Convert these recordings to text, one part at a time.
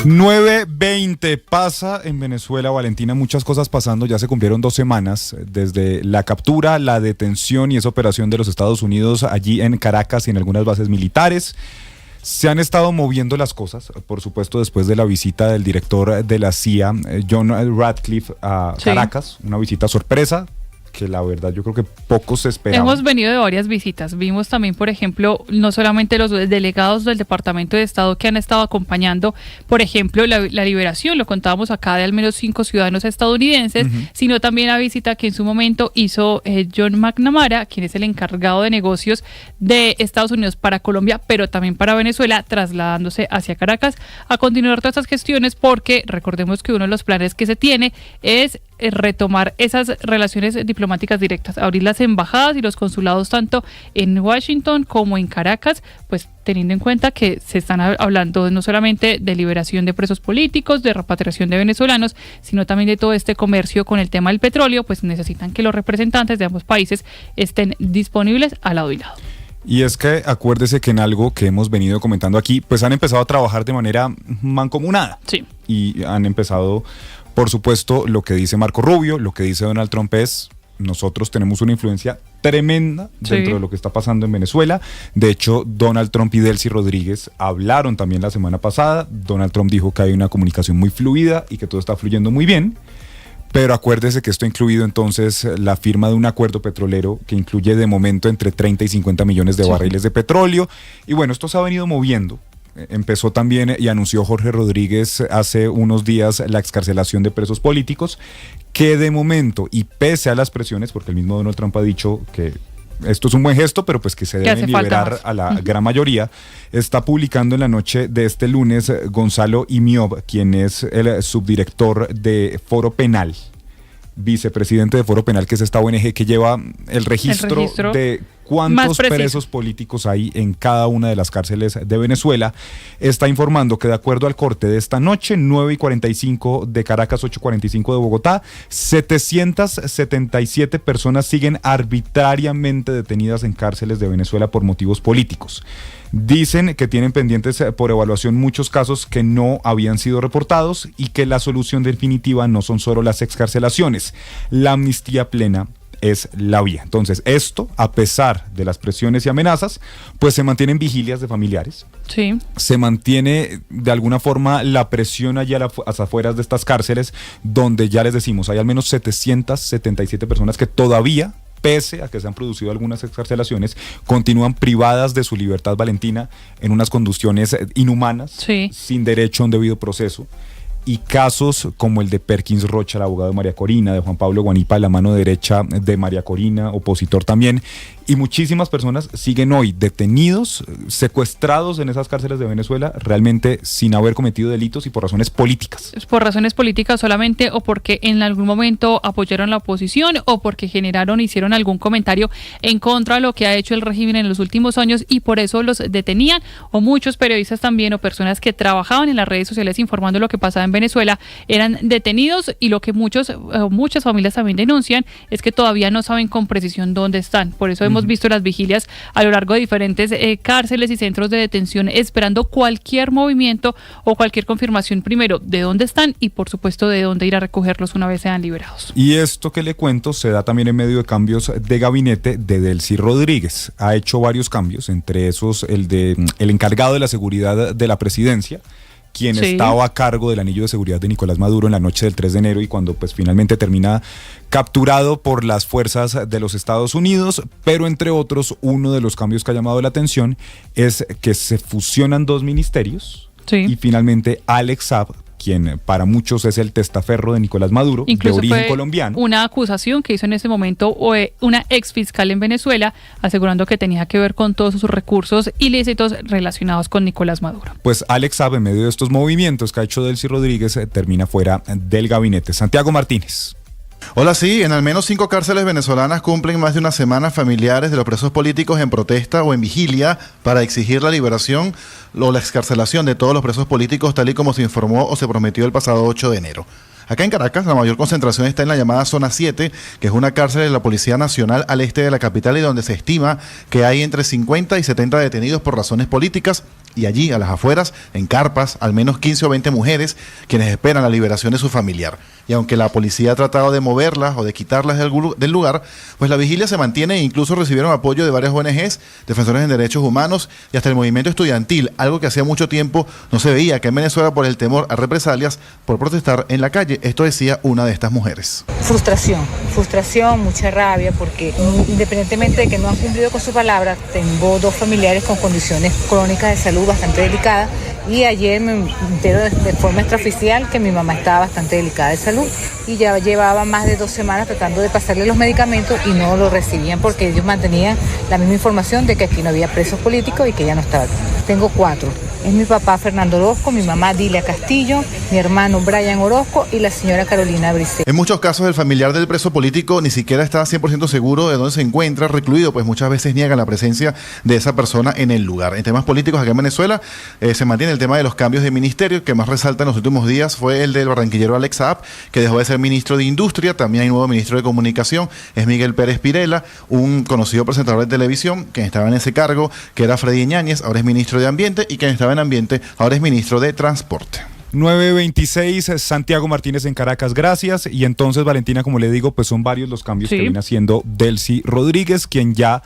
9:20 pasa en Venezuela, Valentina, muchas cosas pasando. Ya se cumplieron 2 semanas desde la captura, la detención y esa operación de los Estados Unidos allí en Caracas y en algunas bases militares. Se han estado moviendo las cosas, por supuesto, después de la visita del director de la CIA, John Ratcliffe, a Caracas, una visita sorpresa, que la verdad yo creo que pocos se esperaban. Hemos venido de varias visitas. Vimos también, por ejemplo, no solamente los delegados del Departamento de Estado que han estado acompañando, por ejemplo, la liberación, lo contábamos acá, de al menos 5 ciudadanos estadounidenses, sino también la visita que en su momento hizo John McNamara, quien es el encargado de negocios de Estados Unidos para Colombia, pero también para Venezuela, trasladándose hacia Caracas a continuar todas estas gestiones, porque recordemos que uno de los planes que se tiene es retomar esas relaciones diplomáticas directas, abrir las embajadas y los consulados tanto en Washington como en Caracas, pues teniendo en cuenta que se están hablando no solamente de liberación de presos políticos, de repatriación de venezolanos, sino también de todo este comercio con el tema del petróleo, pues necesitan que los representantes de ambos países estén disponibles al lado y lado. Y es que acuérdese que en algo que hemos venido comentando aquí, pues han empezado a trabajar de manera mancomunada. Sí. Y han empezado, por supuesto, lo que dice Marco Rubio, lo que dice Donald Trump es: nosotros tenemos una influencia tremenda dentro de lo que está pasando en Venezuela. De hecho, Donald Trump y Delcy Rodríguez hablaron también la semana pasada. Donald Trump dijo que hay una comunicación muy fluida y que todo está fluyendo muy bien. Pero acuérdese que esto ha incluido entonces la firma de un acuerdo petrolero que incluye de momento entre 30 y 50 millones de barriles de petróleo. Y bueno, esto se ha venido moviendo. Empezó también y anunció Jorge Rodríguez hace unos días la excarcelación de presos políticos, que de momento, y pese a las presiones, porque el mismo Donald Trump ha dicho que esto es un buen gesto, pero pues que se deben liberar a la gran mayoría, está publicando en la noche de este lunes Gonzalo Imiob, quien es el subdirector de Foro Penal, vicepresidente de Foro Penal, que es esta ONG que lleva el registro de cuántos presos políticos hay en cada una de las cárceles de Venezuela. Está informando que de acuerdo al corte de esta noche, 9:45 de Caracas, 8:45 de Bogotá, 777 personas siguen arbitrariamente detenidas en cárceles de Venezuela por motivos políticos. Dicen que tienen pendientes por evaluación muchos casos que no habían sido reportados y que la solución definitiva no son solo las excarcelaciones. La amnistía plena es la vía. Entonces, esto, a pesar de las presiones y amenazas, pues se mantienen vigilias de familiares. Sí. Se mantiene de alguna forma la presión allá a las afueras de estas cárceles, donde ya les decimos, hay al menos 777 personas que todavía, pese a que se han producido algunas excarcelaciones, continúan privadas de su libertad, Valentina, en unas condiciones inhumanas, sin derecho a un debido proceso. Y casos como el de Perkins Rocha, el abogado de María Corina, de Juan Pablo Guanipa, la mano derecha de María Corina, opositor también, y muchísimas personas siguen hoy detenidos, secuestrados en esas cárceles de Venezuela, realmente sin haber cometido delitos y por razones políticas. Por razones políticas solamente, o porque en algún momento apoyaron la oposición, o porque hicieron algún comentario en contra de lo que ha hecho el régimen en los últimos años y por eso los detenían, o muchos periodistas también, o personas que trabajaban en las redes sociales informando lo que pasaba en Venezuela, eran detenidos, y lo que muchas familias también denuncian es que todavía no saben con precisión dónde están. Por eso hemos visto las vigilias a lo largo de diferentes cárceles y centros de detención, esperando cualquier movimiento o cualquier confirmación, primero de dónde están y por supuesto de dónde ir a recogerlos una vez sean liberados. Y esto que le cuento se da también en medio de cambios de gabinete de Delcy Rodríguez. Ha hecho varios cambios, entre esos el encargado de la seguridad de la presidencia, quien estaba a cargo del anillo de seguridad de Nicolás Maduro en la noche del 3 de enero y cuando pues finalmente termina capturado por las fuerzas de los Estados Unidos. Pero entre otros, uno de los cambios que ha llamado la atención es que se fusionan 2 ministerios y finalmente Alex Saab, quien para muchos es el testaferro de Nicolás Maduro, incluso de origen colombiano. Una acusación que hizo en ese momento una ex fiscal en Venezuela, asegurando que tenía que ver con todos sus recursos ilícitos relacionados con Nicolás Maduro. Pues Alex Saab, en medio de estos movimientos que ha hecho Delcy Rodríguez, termina fuera del gabinete. Santiago Martínez. Hola, sí, en al menos 5 cárceles venezolanas cumplen más de una semana familiares de los presos políticos en protesta o en vigilia para exigir la liberación o la excarcelación de todos los presos políticos, tal y como se informó o se prometió el pasado 8 de enero. Acá en Caracas, la mayor concentración está en la llamada Zona 7, que es una cárcel de la Policía Nacional al este de la capital y donde se estima que hay entre 50 y 70 detenidos por razones políticas. Y allí, a las afueras, en carpas, al menos 15 o 20 mujeres quienes esperan la liberación de su familiar. Y aunque la policía ha tratado de moverlas o de quitarlas del lugar, pues la vigilia se mantiene e incluso recibieron apoyo de varias ONGs, defensores de derechos humanos y hasta el movimiento estudiantil, algo que hacía mucho tiempo no se veía acá en Venezuela por el temor a represalias por protestar en la calle. Esto decía una de estas mujeres. Frustración, mucha rabia, porque independientemente de que no han cumplido con su palabra, tengo 2 familiares con condiciones crónicas de salud bastante delicadas y ayer me entero de forma extraoficial que mi mamá estaba bastante delicada de salud y ya llevaba más de 2 semanas tratando de pasarle los medicamentos y no lo recibían porque ellos mantenían la misma información de que aquí no había presos políticos y que ella no estaba aquí. Tengo 4. Es mi papá Fernando Orozco, mi mamá Dilia Castillo, mi hermano Brian Orozco y la señora Carolina Briceño. En muchos casos el familiar del preso político ni siquiera está 100% seguro de dónde se encuentra recluido, pues muchas veces niegan la presencia de esa persona en el lugar. En temas políticos acá en Venezuela se mantiene el tema de los cambios de ministerio, que más resalta en los últimos días fue el del barranquillero Alex Saab, que dejó de ser ministro de Industria. También hay nuevo ministro de Comunicación, es Miguel Pérez Pirela, un conocido presentador de televisión, quien estaba en ese cargo, que era Freddy Ñáñez, ahora es ministro de Ambiente, y quien estaba en Ambiente, ahora es ministro de Transporte. 9:26, Santiago Martínez en Caracas, gracias. Y entonces, Valentina, como le digo, pues son varios los cambios que viene haciendo Delcy Rodríguez, quien ya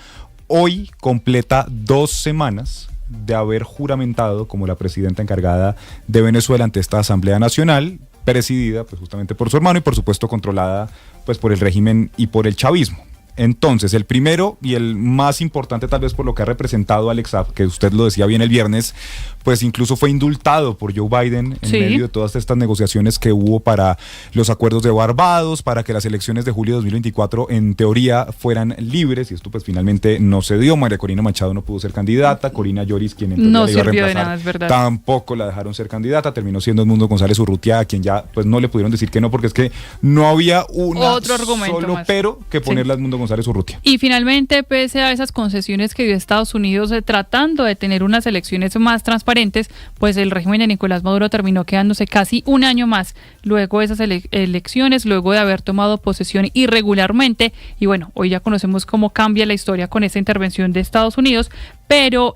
hoy completa 2 semanas de haber juramentado como la presidenta encargada de Venezuela ante esta Asamblea Nacional, presidida pues justamente por su hermano y por supuesto controlada pues por el régimen y por el chavismo. Entonces, el primero y el más importante tal vez por lo que ha representado Alex Saab, que usted lo decía bien el viernes, pues incluso fue indultado por Joe Biden en medio de todas estas negociaciones que hubo para los acuerdos de Barbados, para que las elecciones de julio de 2024 en teoría fueran libres, y esto pues finalmente no se dio. María Corina Machado no pudo ser candidata, Corina Lloris, quien en teoría no le iba a sirvió reemplazar, de nada, es verdad, tampoco la dejaron ser candidata, terminó siendo Edmundo González Urrutia, a quien ya pues no le pudieron decir que no, porque es que no había otro argumento solo más pero que ponerle a Edmundo González Urrutia. Y finalmente, pese a esas concesiones que dio Estados Unidos tratando de tener unas elecciones más transparentes, pues el régimen de Nicolás Maduro terminó quedándose casi un año más luego de esas elecciones, luego de haber tomado posesión irregularmente. Y bueno, hoy ya conocemos cómo cambia la historia con esa intervención de Estados Unidos, pero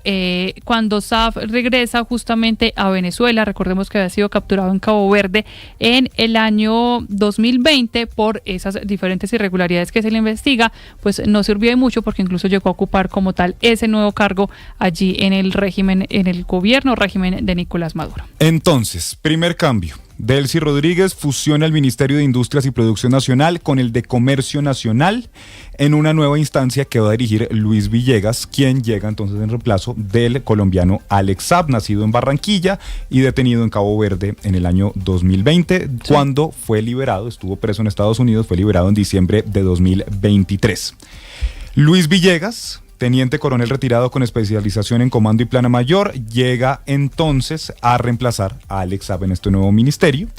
cuando Saab regresa justamente a Venezuela, recordemos que había sido capturado en Cabo Verde en el año 2020 por esas diferentes irregularidades que se le investiga, pues no sirvió de mucho porque incluso llegó a ocupar como tal ese nuevo cargo allí en el régimen, en el gobierno régimen de Nicolás Maduro. Entonces, primer cambio. Delcy Rodríguez fusiona el Ministerio de Industrias y Producción Nacional con el de Comercio Nacional en una nueva instancia que va a dirigir Luis Villegas, quien llega entonces en reemplazo del colombiano Alex Saab, nacido en Barranquilla y detenido en Cabo Verde en el año 2020, cuando fue liberado, estuvo preso en Estados Unidos, fue liberado en diciembre de 2023. Luis Villegas, teniente coronel retirado con especialización en comando y plana mayor, llega entonces a reemplazar a Alex Saab en este nuevo ministerio.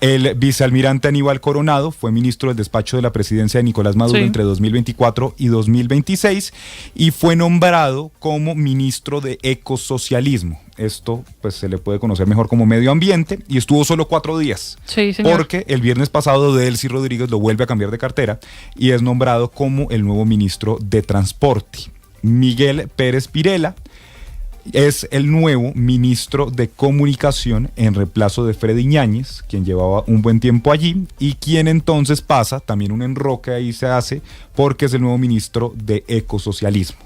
El vicealmirante Aníbal Coronado fue ministro del despacho de la presidencia de Nicolás Maduro entre 2024 y 2026 y fue nombrado como ministro de ecosocialismo. Esto pues se le puede conocer mejor como medio ambiente y estuvo solo 4 días. Sí, señor. Porque el viernes pasado Delcy Rodríguez lo vuelve a cambiar de cartera y es nombrado como el nuevo ministro de Transporte. Miguel Pérez Pirela es el nuevo ministro de Comunicación en reemplazo de Freddy Ñáñez, quien llevaba un buen tiempo allí y quien entonces pasa, también un enroque ahí se hace, porque es el nuevo ministro de Ecosocialismo.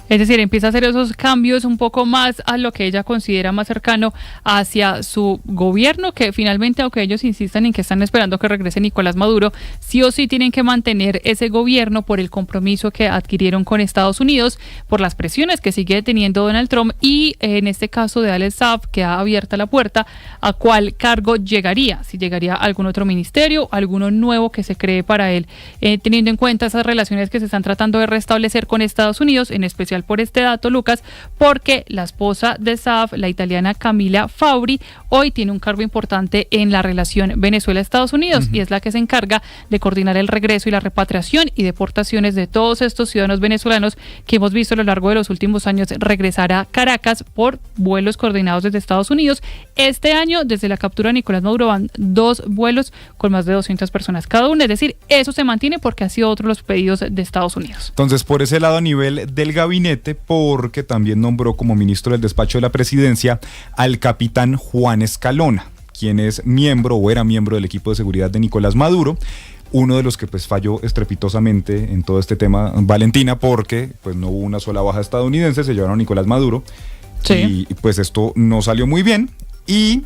Es decir, empieza a hacer esos cambios un poco más a lo que ella considera más cercano hacia su gobierno, que finalmente, aunque ellos insistan en que están esperando que regrese Nicolás Maduro, sí o sí tienen que mantener ese gobierno por el compromiso que adquirieron con Estados Unidos, por las presiones que sigue teniendo Donald Trump y en este caso de Alex Saab, que ha abierta la puerta a cuál cargo llegaría, si llegaría a algún otro ministerio, alguno nuevo que se cree para él, teniendo en cuenta esas relaciones que se están tratando de restablecer con Estados Unidos, en especial internacional por este dato, Lucas, porque la esposa de Saab, la italiana Camila Fauri, hoy tiene un cargo importante en la relación Venezuela-Estados Unidos y es la que se encarga de coordinar el regreso y la repatriación y deportaciones de todos estos ciudadanos venezolanos que hemos visto a lo largo de los últimos años regresar a Caracas por vuelos coordinados desde Estados Unidos. Este año, desde la captura de Nicolás Maduro, van 2 vuelos con más de 200 personas cada uno, es decir, eso se mantiene porque ha sido otro de los pedidos de Estados Unidos. Entonces, por ese lado, a nivel del gabinete, porque también nombró como ministro del despacho de la presidencia al capitán Juan Escalona, quien es miembro o era miembro del equipo de seguridad de Nicolás Maduro, uno de los que pues falló estrepitosamente en todo este tema, Valentina, porque pues no hubo una sola baja estadounidense, se llevaron a Nicolás Maduro, sí. Y pues esto no salió muy bien, y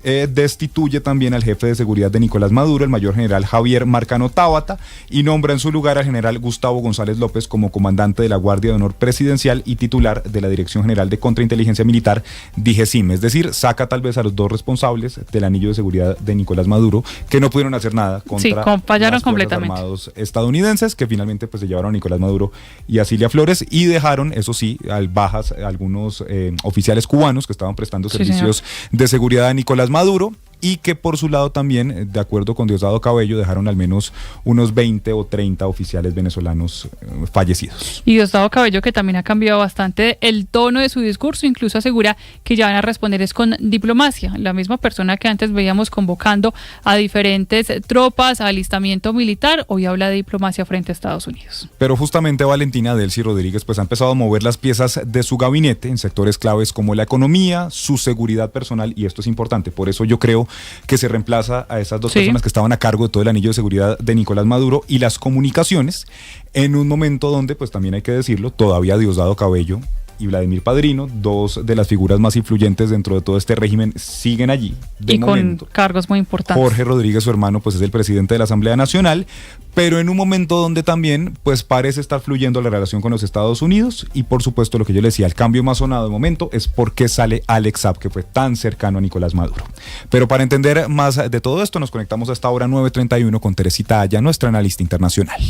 destituye también al jefe de seguridad de Nicolás Maduro, el mayor general Javier Marcano Tábata, y nombra en su lugar al general Gustavo González López como comandante de la Guardia de Honor Presidencial y titular de la Dirección General de Contrainteligencia Militar, DIGESIM. Es decir, saca tal vez a los 2 responsables del anillo de seguridad de Nicolás Maduro, que no pudieron hacer nada contra fallaron las completamente. Fuerzas Armados estadounidenses, que finalmente pues se llevaron a Nicolás Maduro y a Cilia Flores, y dejaron, eso sí, al bajas algunos oficiales cubanos que estaban prestando servicios de seguridad a Nicolás Maduro, y que por su lado también, de acuerdo con Diosdado Cabello, dejaron al menos unos 20 o 30 oficiales venezolanos fallecidos. Y Diosdado Cabello, que también ha cambiado bastante el tono de su discurso, incluso asegura que ya van a responder es con diplomacia. La misma persona que antes veíamos convocando a diferentes tropas, a alistamiento militar, hoy habla de diplomacia frente a Estados Unidos. Pero justamente Valentina Delcy Rodríguez pues ha empezado a mover las piezas de su gabinete en sectores claves como la economía, su seguridad personal, y esto es importante, por eso yo creo que se reemplaza a esas 2 personas que estaban a cargo de todo el anillo de seguridad de Nicolás Maduro y las comunicaciones, en un momento donde, pues también hay que decirlo, todavía Diosdado Cabello y Vladimir Padrino, 2 de las figuras más influyentes dentro de todo este régimen, siguen allí. Y momento, con cargos muy importantes. Jorge Rodríguez, su hermano, pues es el presidente de la Asamblea Nacional, pero en un momento donde también pues parece estar fluyendo la relación con los Estados Unidos, y por supuesto lo que yo le decía, el cambio más sonado de momento es por qué sale Alex Saab, que fue tan cercano a Nicolás Maduro. Pero para entender más de todo esto, nos conectamos a esta hora 9:31 con Teresita Aya, nuestra analista internacional.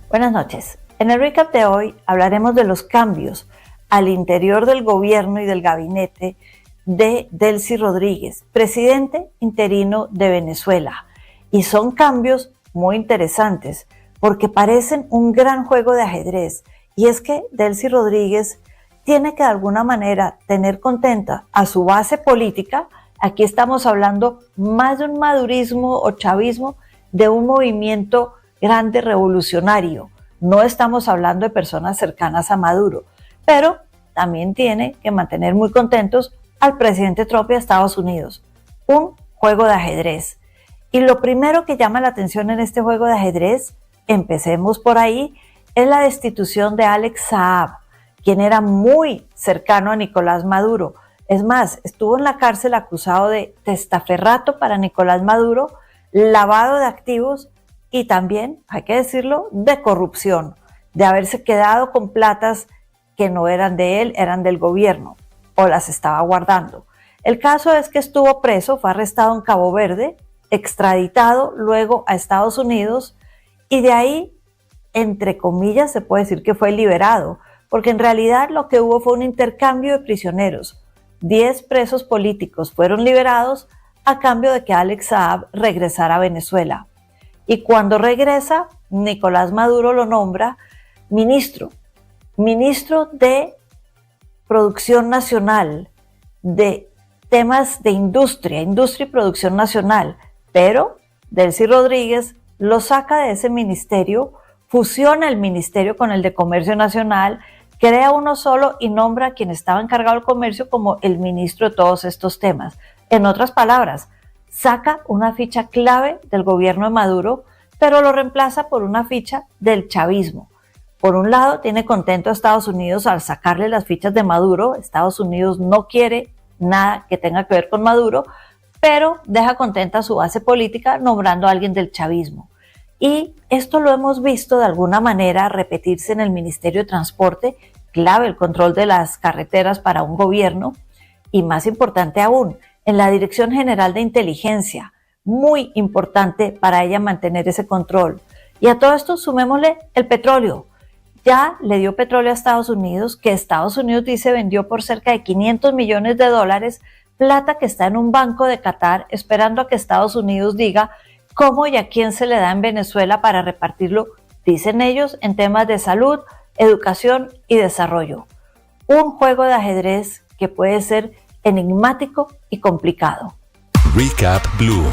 Buenas noches. En el recap de hoy hablaremos de los cambios al interior del gobierno y del gabinete de Delcy Rodríguez, presidente interino de Venezuela. Y son cambios muy interesantes porque parecen un gran juego de ajedrez. Y es que Delcy Rodríguez tiene que de alguna manera tener contenta a su base política. Aquí estamos hablando más de un madurismo o chavismo, de un movimiento grande revolucionario. No estamos hablando de personas cercanas a Maduro, pero también tiene que mantener muy contentos al presidente Trump de Estados Unidos. Un juego de ajedrez. Y lo primero que llama la atención en este juego de ajedrez, empecemos por ahí, es la destitución de Alex Saab, quien era muy cercano a Nicolás Maduro. Es más, estuvo en la cárcel acusado de testaferrato para Nicolás Maduro, lavado de activos y también, hay que decirlo, de corrupción, de haberse quedado con platas que no eran de él, eran del gobierno, o las estaba guardando. El caso es que estuvo preso, fue arrestado en Cabo Verde, extraditado luego a Estados Unidos, y de ahí, entre comillas, se puede decir que fue liberado, porque en realidad lo que hubo fue un intercambio de prisioneros. 10 presos políticos fueron liberados a cambio de que Alex Saab regresara a Venezuela. Y cuando regresa, Nicolás Maduro lo nombra ministro de Producción Nacional, de temas de industria y producción nacional, pero Delcy Rodríguez lo saca de ese ministerio, fusiona el ministerio con el de Comercio Nacional, crea uno solo y nombra a quien estaba encargado del comercio como el ministro de todos estos temas. En otras palabras, saca una ficha clave del gobierno de Maduro, pero lo reemplaza por una ficha del chavismo. Por un lado, tiene contento a Estados Unidos al sacarle las fichas de Maduro. Estados Unidos no quiere nada que tenga que ver con Maduro, pero deja contenta a su base política nombrando a alguien del chavismo. Y esto lo hemos visto de alguna manera repetirse en el Ministerio de Transporte, clave el control de las carreteras para un gobierno, y más importante aún, en la Dirección General de Inteligencia, muy importante para ella mantener ese control. Y a todo esto sumémosle el petróleo. ya le dio petróleo a Estados Unidos, que Estados Unidos dice vendió por cerca de $500 millones, plata que está en un banco de Qatar esperando a que Estados Unidos diga cómo y a quién se le da en Venezuela para repartirlo, dicen ellos, en temas de salud, educación y desarrollo. Un juego de ajedrez que puede ser enigmático y complicado. Recap Blue.